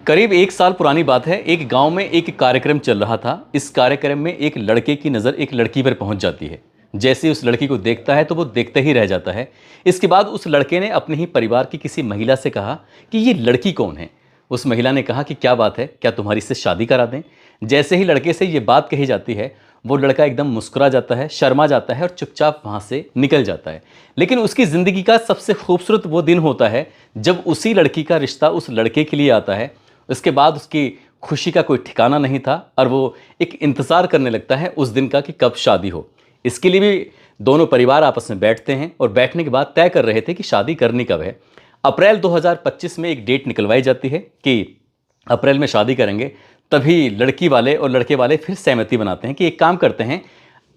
करीब 1 साल पुरानी बात है। एक गांव में एक कार्यक्रम चल रहा था। इस कार्यक्रम में एक लड़के की नज़र एक लड़की पर पहुंच जाती है। जैसे ही उस लड़की को देखता है तो वो देखते ही रह जाता है। इसके बाद उस लड़के ने अपने ही परिवार की किसी महिला से कहा कि ये लड़की कौन है। उस महिला ने कहा कि क्या बात है, क्या तुम्हारी इससे शादी करा दें। जैसे ही लड़के से ये बात कही जाती है, वो लड़का एकदम मुस्कुरा जाता है, शर्मा जाता है और चुपचाप वहाँ से निकल जाता है। लेकिन उसकी ज़िंदगी का सबसे खूबसूरत वो दिन होता है जब उसी लड़की का रिश्ता उस लड़के के लिए आता है। उसके बाद उसकी खुशी का कोई ठिकाना नहीं था और वो एक इंतज़ार करने लगता है उस दिन का कि कब शादी हो। इसके लिए भी दोनों परिवार आपस में बैठते हैं और बैठने के बाद तय कर रहे थे कि शादी करनी कब है। अप्रैल 2025 में एक डेट निकलवाई जाती है कि अप्रैल में शादी करेंगे। तभी लड़की वाले और लड़के वाले फिर सहमति बनाते हैं कि एक काम करते हैं,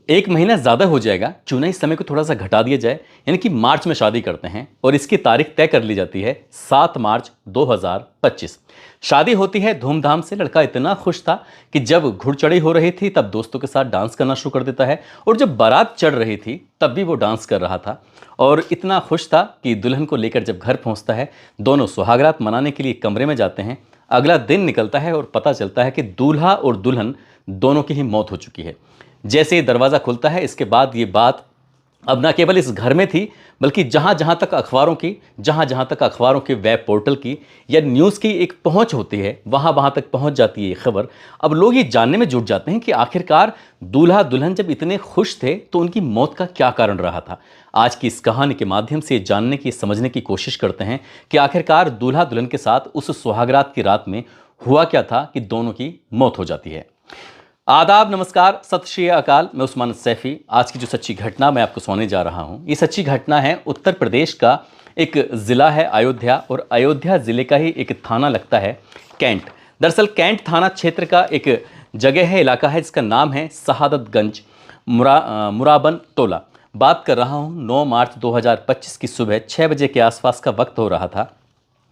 1 महीना ज़्यादा हो जाएगा, क्यों ना इस समय को थोड़ा सा घटा दिया जाए, यानी कि मार्च में शादी करते हैं। और इसकी तारीख तय कर ली जाती है 7 मार्च 2025। शादी होती है धूमधाम से। लड़का इतना खुश था कि जब घुड़चढ़ी हो रही थी तब दोस्तों के साथ डांस करना शुरू कर देता है, और जब बारात चढ़ रही थी तब भी वो डांस कर रहा था। और इतना खुश था कि दुल्हन को लेकर जब घर पहुंचता है, दोनों सुहागरात मनाने के लिए कमरे में जाते हैं। अगला दिन निकलता है और पता चलता है कि दूल्हा और दुल्हन दोनों की ही मौत हो चुकी है। जैसे ही दरवाज़ा खुलता है, इसके बाद ये बात अब ना केवल इस घर में थी, बल्कि जहाँ जहाँ तक अखबारों के वेब पोर्टल की या न्यूज़ की एक पहुँच होती है, वहाँ वहाँ तक पहुँच जाती है ये खबर। अब लोग ये जानने में जुट जाते हैं कि आखिरकार दूल्हा दुल्हन जब इतने खुश थे तो उनकी मौत का क्या कारण रहा था। आज की इस कहानी के माध्यम से जानने की, समझने की कोशिश करते हैं कि आखिरकार दूल्हा दुल्हन के साथ उस सुहागरात की रात में हुआ क्या था कि दोनों की मौत हो जाती है। आदाब, नमस्कार, सत श्री अकाल। मैं उस्मान सैफी। आज की जो सच्ची घटना मैं आपको सुनाने जा रहा हूँ, ये सच्ची घटना है उत्तर प्रदेश का। एक ज़िला है अयोध्या, और अयोध्या ज़िले का ही एक थाना लगता है कैंट। दरअसल कैंट थाना क्षेत्र का एक जगह है, इलाका है, जिसका नाम है शहादतगंज मुराबन टोला। बात कर रहा हूँ 9 मार्च 2025 की सुबह 6 बजे के आसपास का वक्त हो रहा था।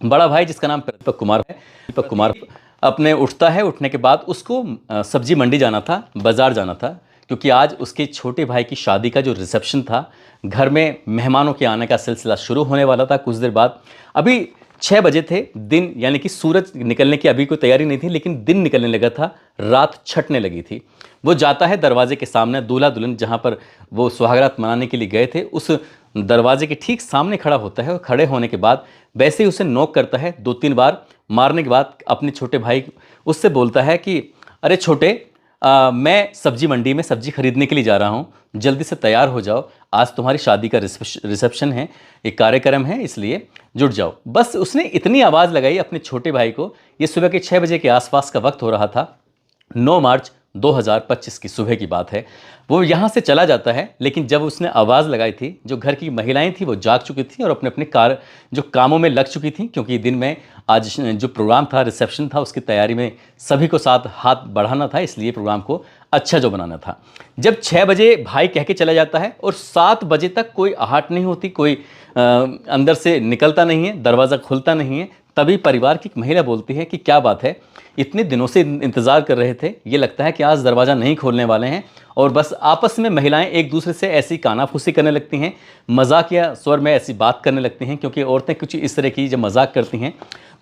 बड़ा भाई, जिसका नाम दीपक कुमार है, दीपक कुमार अपने उठता है। उठने के बाद उसको सब्जी मंडी जाना था, बाज़ार जाना था, क्योंकि आज उसके छोटे भाई की शादी का जो रिसेप्शन था, घर में मेहमानों के आने का सिलसिला शुरू होने वाला था कुछ देर बाद। अभी 6 बजे थे, दिन यानी कि सूरज निकलने की अभी कोई तैयारी नहीं थी, लेकिन दिन निकलने लगा था, रात छटने लगी थी। वो जाता है दरवाजे के सामने, दूल्हा दुल्हन जहाँ पर वो सुहागरात मनाने के लिए गए थे उस दरवाजे के ठीक सामने खड़ा होता है। और खड़े होने के बाद वैसे ही उसे नॉक करता है 2-3 बार। मारने के बाद अपने छोटे भाई उससे बोलता है कि अरे छोटे, मैं सब्जी मंडी में सब्जी खरीदने के लिए जा रहा हूँ, जल्दी से तैयार हो जाओ, आज तुम्हारी शादी का रिसेप्शन है, एक कार्यक्रम है, इसलिए जुट जाओ। बस उसने इतनी आवाज़ लगाई अपने छोटे भाई को। ये सुबह के 6 बजे के आसपास का वक्त हो रहा था, 9 मार्च 2025 की सुबह की बात है। वो यहाँ से चला जाता है, लेकिन जब उसने आवाज़ लगाई थी, जो घर की महिलाएं थी वो जाग चुकी थी और अपने अपने जो कामों में लग चुकी थी, क्योंकि दिन में आज जो प्रोग्राम था, रिसेप्शन था, उसकी तैयारी में सभी को साथ हाथ बढ़ाना था, इसलिए प्रोग्राम को अच्छा जो बनाना था। जब 6 बजे भाई कह के चला जाता है और 7 बजे तक कोई आहट नहीं होती, कोई अंदर से निकलता नहीं है, दरवाज़ा खुलता नहीं है, तभी परिवार की एक महिला बोलती है कि क्या बात है, इतने दिनों से इंतज़ार कर रहे थे, ये लगता है कि आज दरवाज़ा नहीं खोलने वाले हैं। और बस आपस में महिलाएं एक दूसरे से ऐसी कानाफूसी करने लगती हैं, मजाकिया स्वर में ऐसी बात करने लगती हैं, क्योंकि औरतें कुछ इस तरह की जब मजाक करती हैं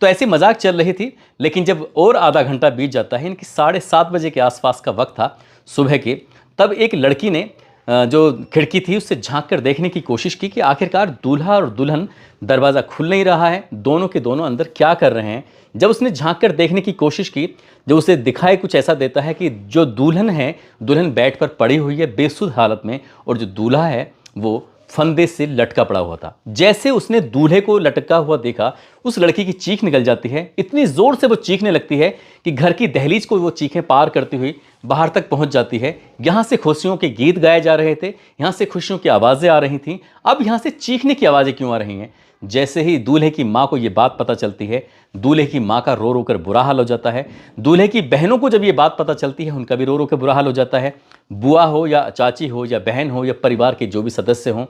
तो ऐसी मजाक चल रही थी। लेकिन जब और आधा घंटा बीत जाता है, इनकी 7:30 बजे के आसपास का वक्त था सुबह के, तब एक लड़की ने जो खिड़की थी उससे झांक कर देखने की कोशिश की कि आखिरकार दूल्हा और दुल्हन, दरवाज़ा खुल नहीं रहा है, दोनों के दोनों अंदर क्या कर रहे हैं। जब उसने झांक कर देखने की कोशिश की, जो उसे दिखाई कुछ ऐसा देता है कि जो दुल्हन है, दुल्हन बेड पर पड़ी हुई है बेसुध हालत में, और जो दूल्हा है वो फंदे से लटका पड़ा हुआ था। जैसे उसने दूल्हे को लटका हुआ देखा, उस लड़की की चीख निकल जाती है। इतनी ज़ोर से वो चीखने लगती है कि घर की दहलीज को वो चीखें पार करती हुई बाहर तक पहुंच जाती है। यहाँ से खुशियों के गीत गाए जा रहे थे, यहाँ से खुशियों की आवाज़ें आ रही थीं, अब यहाँ से चीखने की आवाज़ें क्यों आ रही हैं। जैसे ही दूल्हे की माँ को ये बात पता चलती है, दूल्हे की माँ का रो रो कर बुरा हाल हो जाता है। दूल्हे की बहनों को जब ये बात पता चलती है, उनका भी रो रो कर बुरा हाल हो जाता है। बुआ हो या चाची हो या बहन हो या परिवार के जो भी सदस्य हों,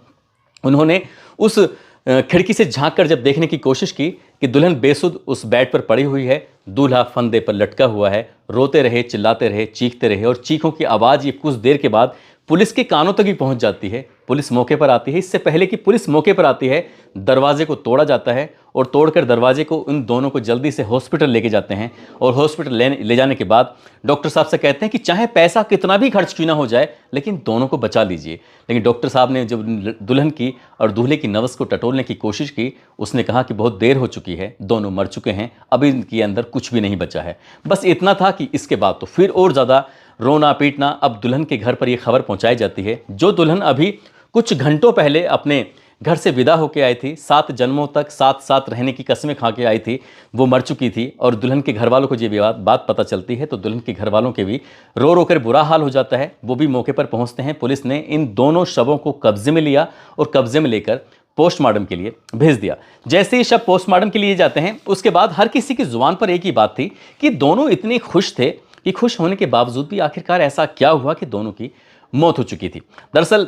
उन्होंने उस खिड़की से झांक कर जब देखने की कोशिश की कि दुल्हन बेसुध उस बेड पर पड़ी हुई है, दूल्हा फंदे पर लटका हुआ है। रोते रहे, चिल्लाते रहे, चीखते रहे, और चीखों की आवाज़ ये कुछ देर के बाद पुलिस के कानों तक भी पहुंच जाती है। पुलिस मौके पर आती है। इससे पहले कि पुलिस मौके पर आती है, दरवाजे को तोड़ा जाता है और तोड़कर दरवाजे को उन दोनों को जल्दी से हॉस्पिटल लेके जाते हैं। और हॉस्पिटल ले जाने के बाद डॉक्टर साहब से कहते हैं कि चाहे पैसा कितना भी खर्च क्यों ना हो जाए, लेकिन दोनों को बचा लीजिए। लेकिन डॉक्टर साहब ने जब दुल्हन की और दूल्हे की नब्ज़ को टटोलने की कोशिश की, उसने कहा कि बहुत देर हो चुकी है, दोनों मर चुके हैं, अभी इनके अंदर कुछ भी नहीं बचा है। बस इतना था कि इसके बाद तो फिर और ज़्यादा रोना पीटना। अब दुल्हन के घर पर यह खबर पहुंचाई जाती है, जो दुल्हन अभी कुछ घंटों पहले अपने घर से विदा होकर आई थी, 7 जन्मों तक साथ साथ रहने की कस्में खा के आई थी, वो मर चुकी थी। और दुल्हन के घर वालों को ये बात पता चलती है तो दुल्हन के घर वालों के भी रो रो कर बुरा हाल हो जाता है। वो भी मौके पर पहुंचते हैं। पुलिस ने इन दोनों शवों को कब्जे में लिया और कब्जे में लेकर पोस्टमार्टम के लिए भेज दिया। जैसे ही शव पोस्टमार्टम के लिए जाते हैं, उसके बाद हर किसी की जुबान पर एक ही बात थी कि दोनों इतने खुश थे कि खुश होने के बावजूद भी आखिरकार ऐसा क्या हुआ कि दोनों की मौत हो चुकी थी। दरअसल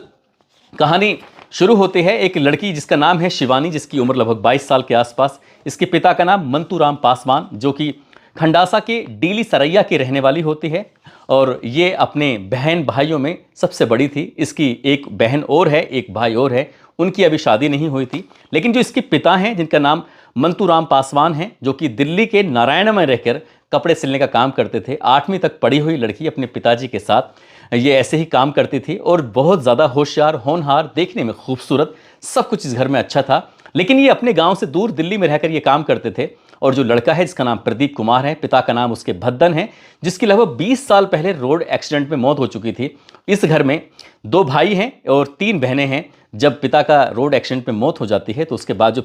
कहानी शुरू होती है एक लड़की जिसका नाम है शिवानी, जिसकी उम्र लगभग 22 साल के आसपास। इसके पिता का नाम मंतूराम पासवान, जो कि खंडासा के डीली सरैया की रहने वाली होती है और ये अपने बहन भाइयों में सबसे बड़ी थी। इसकी एक बहन और है, एक भाई और है, उनकी अभी शादी नहीं हुई थी। लेकिन जो इसके पिता हैं, जिनका नाम मंतूराम पासवान है, जो कि दिल्ली के नारायण में रहकर कपड़े सिलने का काम करते थे। 8वीं तक पढ़ी हुई लड़की अपने पिताजी के साथ ये ऐसे ही काम करती थी और बहुत ज़्यादा होशियार, होनहार, देखने में खूबसूरत, सब कुछ इस घर में अच्छा था। लेकिन ये अपने गांव से दूर दिल्ली में रहकर ये काम करते थे। और जो लड़का है जिसका नाम प्रदीप कुमार है, पिता का नाम उसके भद्दन है, जिसकी लगभग 20 साल पहले रोड एक्सीडेंट में मौत हो चुकी थी। इस घर में 2 भाई हैं और 3 बहनें हैं। जब पिता का रोड एक्सीडेंट में मौत हो जाती है तो उसके बाद जो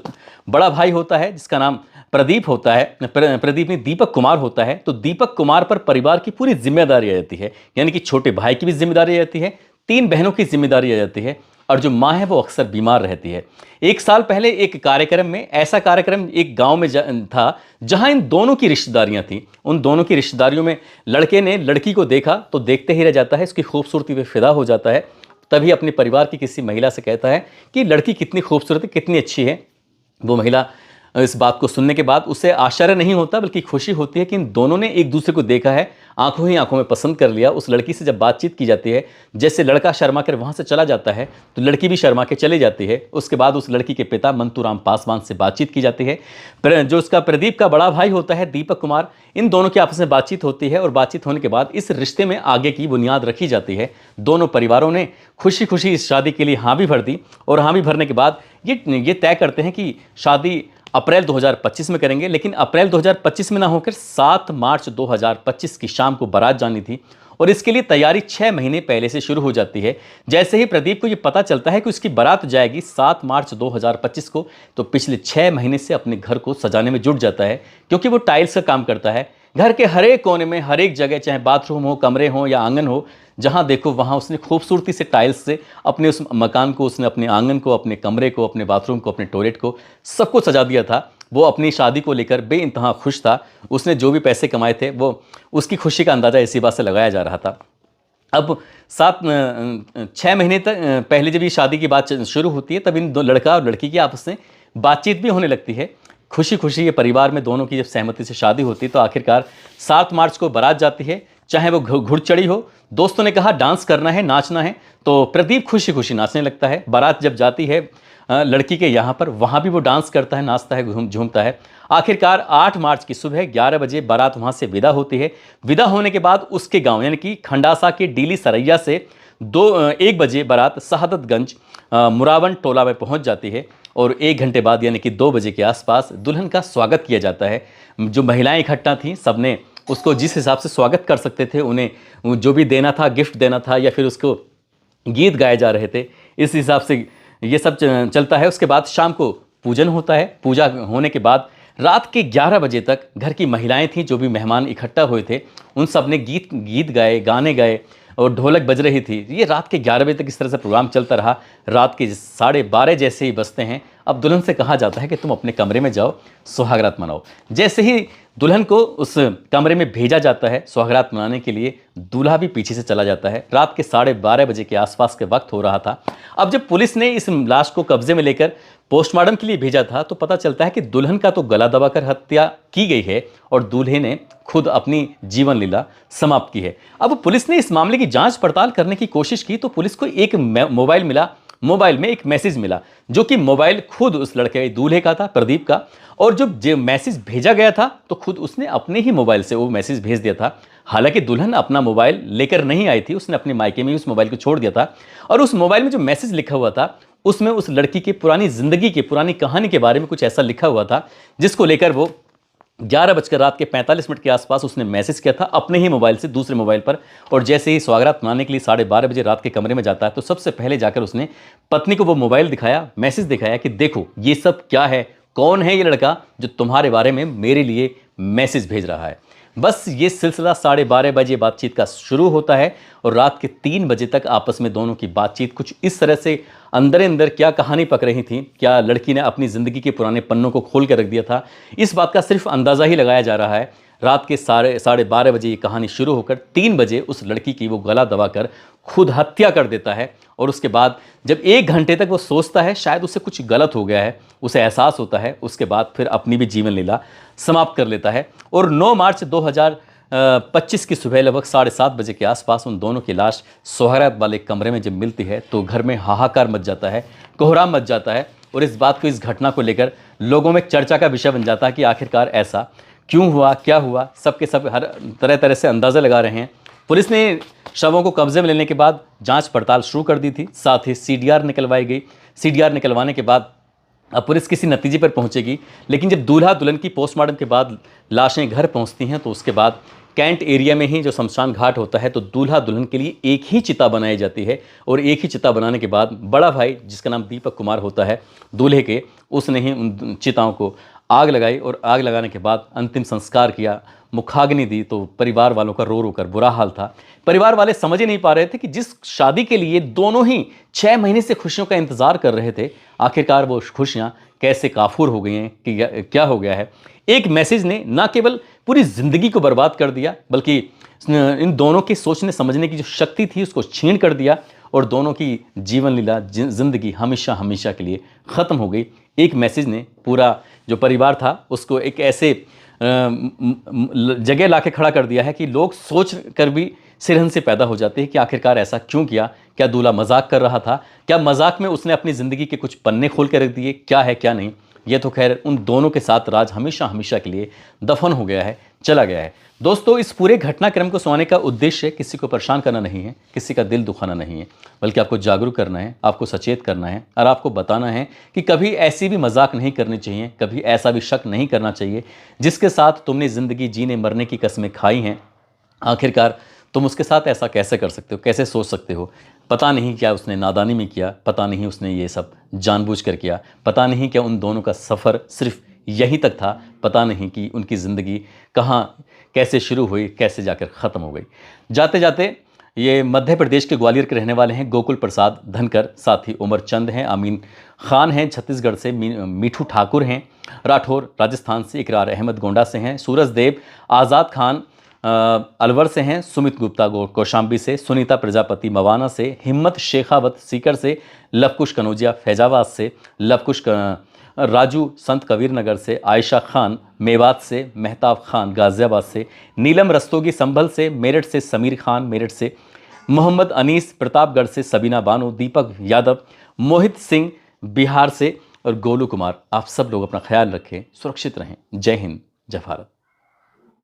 बड़ा भाई होता है जिसका नाम प्रदीप होता है, प्रदीप में दीपक कुमार होता है, तो दीपक कुमार पर परिवार की पूरी जिम्मेदारी आ जाती है। यानी कि छोटे भाई की भी जिम्मेदारी आ जाती है, 3 बहनों की जिम्मेदारी आ जाती है और जो माँ है वो अक्सर बीमार रहती है। 1 साल पहले एक कार्यक्रम में, ऐसा कार्यक्रम एक गांव में था जहां इन दोनों की रिश्तेदारियां थी। उन दोनों की रिश्तेदारियों में लड़के ने लड़की को देखा तो देखते ही रह जाता है, इसकी खूबसूरती पे फिदा हो जाता है। तभी अपने परिवार की किसी महिला से कहता है कि लड़की कितनी खूबसूरत है, कितनी अच्छी है। वो महिला इस बात को सुनने के बाद उसे आश्चर्य नहीं होता बल्कि खुशी होती है कि इन दोनों ने एक दूसरे को देखा है, आंखों ही आंखों में पसंद कर लिया। उस लड़की से जब बातचीत की जाती है, जैसे लड़का शर्मा कर वहां से चला जाता है तो लड़की भी शर्मा के चली जाती है। उसके बाद उस लड़की के पिता मंतूराम पासवान से बातचीत की जाती है। जो उसका प्रदीप का बड़ा भाई होता है दीपक कुमार, इन दोनों की आपस में बातचीत होती है और बातचीत होने के बाद इस रिश्ते में आगे की बुनियाद रखी जाती है। दोनों परिवारों ने खुशी खुशी इस शादी के लिए हाँ भी भर दी और हाँ भी भरने के बाद ये तय करते हैं कि शादी अप्रैल 2025 में करेंगे। लेकिन अप्रैल 2025 में ना होकर 7 मार्च 2025 की शाम को बारात जानी थी और इसके लिए तैयारी 6 महीने पहले से शुरू हो जाती है। जैसे ही प्रदीप को ये पता चलता है कि उसकी बारात जाएगी 7 मार्च 2025 को, तो पिछले 6 महीने से अपने घर को सजाने में जुट जाता है, क्योंकि वो टाइल्स का काम करता है। घर के हर एक कोने में, हर एक जगह, चाहे बाथरूम हो, कमरे हो या आंगन हो, जहां देखो वहां उसने खूबसूरती से टाइल्स से अपने उस मकान को, उसने अपने आंगन को, अपने कमरे को, अपने बाथरूम को, अपने टॉयलेट को, सबको सजा दिया था। वो अपनी शादी को लेकर बेइंतहा खुश था। उसने जो भी पैसे कमाए थे वो उसकी खुशी का अंदाज़ा इसी बात से लगाया जा रहा था। अब 6 महीने तक पहले जब ये शादी की बात शुरू होती है, तब इन 2 लड़का और लड़की की आपस में बातचीत भी होने लगती है। खुशी खुशी ये परिवार में दोनों की जब सहमति से शादी होती है तो आखिरकार 7 मार्च को बारात जाती है। चाहे वो घुड़चढ़ी हो, दोस्तों ने कहा डांस करना है, नाचना है, तो प्रदीप खुशी खुशी नाचने लगता है। बारात जब जाती है लड़की के यहाँ पर, वहाँ भी वो डांस करता है, नाचता है, झूमता है। आखिरकार 8 मार्च की सुबह 11 बजे बारात वहाँ से विदा होती है। विदा होने के बाद उसके गांव यानी कि खंडासा के डीली सरैया से 1 बजे बारात शहादतगंज मुरावन टोला में पहुँच जाती है और 1 घंटे बाद यानी कि 2 बजे के आसपास दुल्हन का स्वागत किया जाता है। जो महिलाएं इकट्ठा थीं, सबने उसको जिस हिसाब से स्वागत कर सकते थे, उन्हें जो भी देना था, गिफ्ट देना था या फिर उसको गीत गाए जा रहे थे, इस हिसाब से ये सब चलता है। उसके बाद शाम को पूजन होता है। पूजा होने के बाद रात के 11 बजे तक घर की महिलाएं थीं, जो भी मेहमान इकट्ठा हुए थे, उन सब ने गीत गाए, गाने गाए और ढोलक बज रही थी। ये रात के 11 बजे तक इस तरह से प्रोग्राम चलता रहा। रात के 12:30 जैसे ही बजते हैं, अब दुल्हन से कहा जाता है कि तुम अपने कमरे में जाओ, सुहागरात मनाओ। जैसे ही दुल्हन को उस कमरे में भेजा जाता है सुहागरात मनाने के लिए, दूल्हा भी पीछे से चला जाता है। रात के 12:30 बजे के आसपास के वक्त हो रहा था। अब जब पुलिस ने इस लाश को कब्जे में लेकर पोस्टमार्टम के लिए भेजा था तो पता चलता है कि दुल्हन का तो गला दबाकर हत्या की गई है और दूल्हे ने खुद अपनी जीवन लीला समाप्त की है। अब पुलिस ने इस मामले की जांच पड़ताल करने की कोशिश की तो पुलिस को एक मोबाइल मिला। मोबाइल में एक मैसेज मिला, जो कि मोबाइल खुद उस लड़के दूल्हे का था, प्रदीप का। और जो मैसेज भेजा गया था तो खुद उसने अपने ही मोबाइल से वो मैसेज भेज दिया था। हालांकि दुल्हन अपना मोबाइल लेकर नहीं आई थी, उसने अपने मायके में ही उस मोबाइल को छोड़ दिया था। और उस मोबाइल में जो मैसेज लिखा हुआ था उसमें उस लड़की की पुरानी जिंदगी की पुरानी कहानी के बारे में कुछ ऐसा लिखा हुआ था, जिसको लेकर वो 11 बजकर रात के 45 मिनट के आसपास उसने मैसेज किया था अपने ही मोबाइल से दूसरे मोबाइल पर। और जैसे ही स्वागत मनाने के लिए 12:30 बजे रात के कमरे में जाता है तो सबसे पहले जाकर उसने पत्नी को वो मोबाइल दिखाया, मैसेज दिखाया कि देखो ये सब क्या है, कौन है ये लड़का जो तुम्हारे बारे में मेरे लिए मैसेज भेज रहा है। बस ये सिलसिला 12:30 बजे बातचीत का शुरू होता है और रात के 3 बजे तक आपस में दोनों की बातचीत कुछ इस तरह से अंदर अंदर क्या कहानी पक रही थी, क्या लड़की ने अपनी ज़िंदगी के पुराने पन्नों को खोल कर रख दिया था, इस बात का सिर्फ अंदाज़ा ही लगाया जा रहा है। रात के 12:30 बजे ये कहानी शुरू होकर 3 बजे उस लड़की की वो गला दबाकर खुद हत्या कर देता है। और उसके बाद जब 1 घंटे तक वो सोचता है शायद उससे कुछ गलत हो गया है, उसे एहसास होता है, उसके बाद फिर अपनी भी जीवन लीला समाप्त कर लेता है। और 9 मार्च 2025 की सुबह लगभग 7:30 बजे के आसपास उन दोनों की लाश सोहरात वाले कमरे में जब मिलती है तो घर में हाहाकार मच जाता है, कोहराम मच जाता है। और इस बात को, इस घटना को लेकर लोगों में चर्चा का विषय बन जाता है कि आखिरकार ऐसा क्यों हुआ, क्या हुआ। सबके सब हर तरह तरह से अंदाज़ा लगा रहे हैं। पुलिस ने शवों को कब्जे में लेने के बाद जांच पड़ताल शुरू कर दी थी, साथ ही सीडीआर निकलवाई गई। सीडीआर निकलवाने के बाद अब पुलिस किसी नतीजे पर पहुंचेगी, लेकिन जब दूल्हा दुल्हन की पोस्टमार्टम के बाद लाशें घर पहुंचती हैं तो उसके बाद कैंट एरिया में ही जो शमशान घाट होता है तो दूल्हा दुल्हन के लिए एक ही चिता बनाई जाती है। और एक ही चिता बनाने के बाद बड़ा भाई, जिसका नाम दीपक कुमार होता है दूल्हे के, उसने ही उन चिताओं को आग लगाई और आग लगाने के बाद अंतिम संस्कार किया, मुखाग्नि दी। तो परिवार वालों का रो रो कर बुरा हाल था। परिवार वाले समझ ही नहीं पा रहे थे कि जिस शादी के लिए दोनों ही 6 महीने से खुशियों का इंतजार कर रहे थे, आखिरकार वो खुशियां कैसे काफूर हो गई हैं, कि क्या हो गया है। एक मैसेज ने न केवल पूरी जिंदगी को बर्बाद कर दिया, बल्कि इन दोनों के सोचने समझने की जो शक्ति थी उसको छीन कर दिया और दोनों की जीवन लीला, जिंदगी हमेशा हमेशा के लिए ख़त्म हो गई। एक मैसेज ने पूरा जो परिवार था उसको एक ऐसे जगह लाके खड़ा कर दिया है कि लोग सोच कर भी सिरहन से पैदा हो जाते हैं कि आखिरकार ऐसा क्यों किया। क्या दूल्हा मजाक कर रहा था? क्या मजाक में उसने अपनी ज़िंदगी के कुछ पन्ने खोल कर रख दिए? क्या है क्या नहीं, ये तो खैर उन दोनों के साथ राज हमेशा हमेशा के लिए दफन हो गया है, चला गया है। दोस्तों, इस पूरे घटनाक्रम को सुनाने का उद्देश्य किसी को परेशान करना नहीं है, किसी का दिल दुखाना नहीं है, बल्कि आपको जागरूक करना है, आपको सचेत करना है और आपको बताना है कि कभी ऐसी भी मजाक नहीं करनी चाहिए, कभी ऐसा भी शक नहीं करना चाहिए जिसके साथ तुमने ज़िंदगी जीने मरने की कस्में खाई हैं। आखिरकार तुम उसके साथ ऐसा कैसे कर सकते हो, कैसे सोच सकते हो? पता नहीं क्या उसने नादानी में किया, पता नहीं उसने ये सब जानबूझकर किया, पता नहीं क्या उन दोनों का सफ़र सिर्फ यहीं तक था, पता नहीं कि उनकी ज़िंदगी कहाँ कैसे शुरू हुई, कैसे जाकर ख़त्म हो गई। जाते जाते ये मध्य प्रदेश के ग्वालियर के रहने वाले हैं गोकुल प्रसाद धनकर, साथ ही उमर चंद हैं, अमीन खान हैं छत्तीसगढ़ से, मीठू ठाकुर हैं राठौर राजस्थान से, इकरार अहमद गोंडा से हैं, सूरज देव आज़ाद खान अलवर से हैं, सुमित गुप्ता कौशाम्बी से, सुनीता प्रजापति मवाना से, हिम्मत शेखावत सीकर से, लवकुश कनौजिया फैजाबाद से, लवकुश राजू संत कबीर नगर से, आयशा खान मेवात से, मेहताब खान गाज़ियाबाद से, नीलम रस्तोगी संभल से, मेरठ से समीर खान मेरठ से, मोहम्मद अनीस प्रतापगढ़ से, सबीना बानो, दीपक यादव, मोहित सिंह बिहार से और गोलू कुमार। आप सब लोग अपना ख्याल रखें, सुरक्षित रहें। जय हिंद, जय भारत।